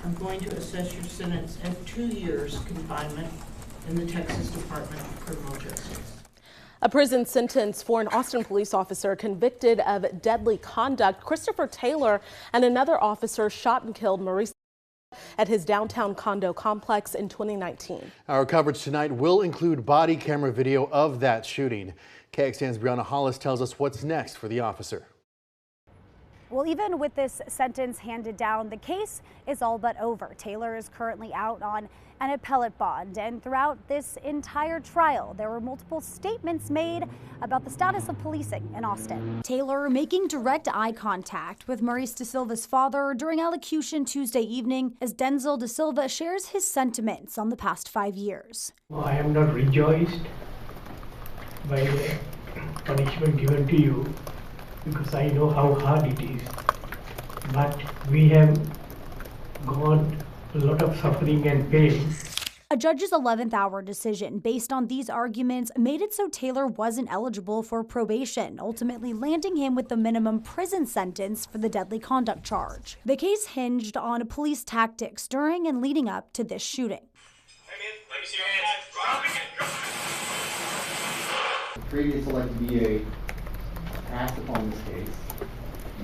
I'm going to assess your sentence at 2 years confinement in the Texas Department of Criminal Justice. A prison sentence for an Austin police officer convicted of deadly conduct. Christopher Taylor and another officer shot and killed Maurice at his downtown condo complex in 2019. Our coverage tonight will include body camera video of that shooting. KXAN's Dayna Blazey tells us what's next for the officer. Well, even with this sentence handed down, the case is all but over. Taylor is currently out on an appellate bond, and throughout this entire trial, there were multiple statements made about the status of policing in Austin. Taylor making direct eye contact with Maurice Da Silva's father during allocution Tuesday evening as Denzel Da Silva shares his sentiments on the past 5 years. I am not rejoiced by the punishment given to you, because I know how hard it is. But we have gone a lot of suffering and pain. A judge's 11th hour decision based on these arguments made it so Taylor wasn't eligible for probation, ultimately landing him with the minimum prison sentence for the deadly conduct charge. The case hinged on police tactics during and leading up to this shooting. Let me see your hands. The previous elected DA passed upon this case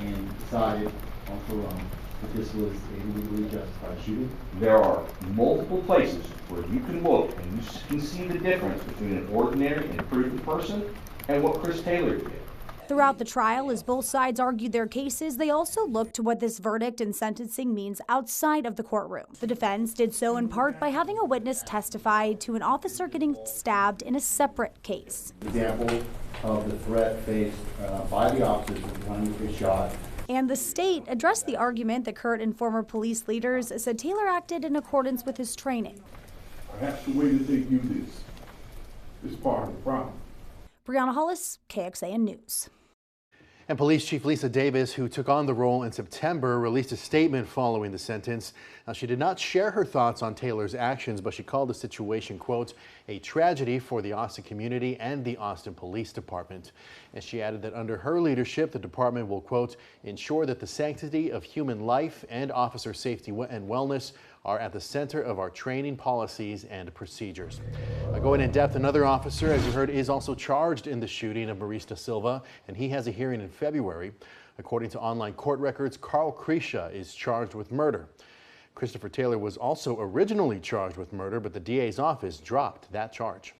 and decided on her own that this was a legally justified shooting. There are multiple places where you can look and you can see the difference between an ordinary and prudent person and what Chris Taylor did. Throughout the trial, as both sides argued their cases, they also looked to what this verdict and sentencing means outside of the courtroom. The defense did so in part by having a witness testify to an officer getting stabbed in a separate case. Example of the threat faced by the officers at the time they shot. And the state addressed the argument that current and former police leaders said Taylor acted in accordance with his training. Perhaps the way that they view this is part of the problem. Dayna Blazey, KXAN News. And Police Chief Lisa Davis, who took on the role in September, released a statement following the sentence. Now, she did not share her thoughts on Taylor's actions, but she called the situation, quote, a tragedy for the Austin community and the Austin Police Department. And she added that under her leadership, the department will, quote, ensure that the sanctity of human life and officer safety and wellness are at the center of our training policies and procedures. Going in depth, another officer, as you heard, is also charged in the shooting of Maurice Da Silva, and he has a hearing in February. According to online court records, Carl Krisha is charged with murder. Christopher Taylor was also originally charged with murder, but the DA's office dropped that charge.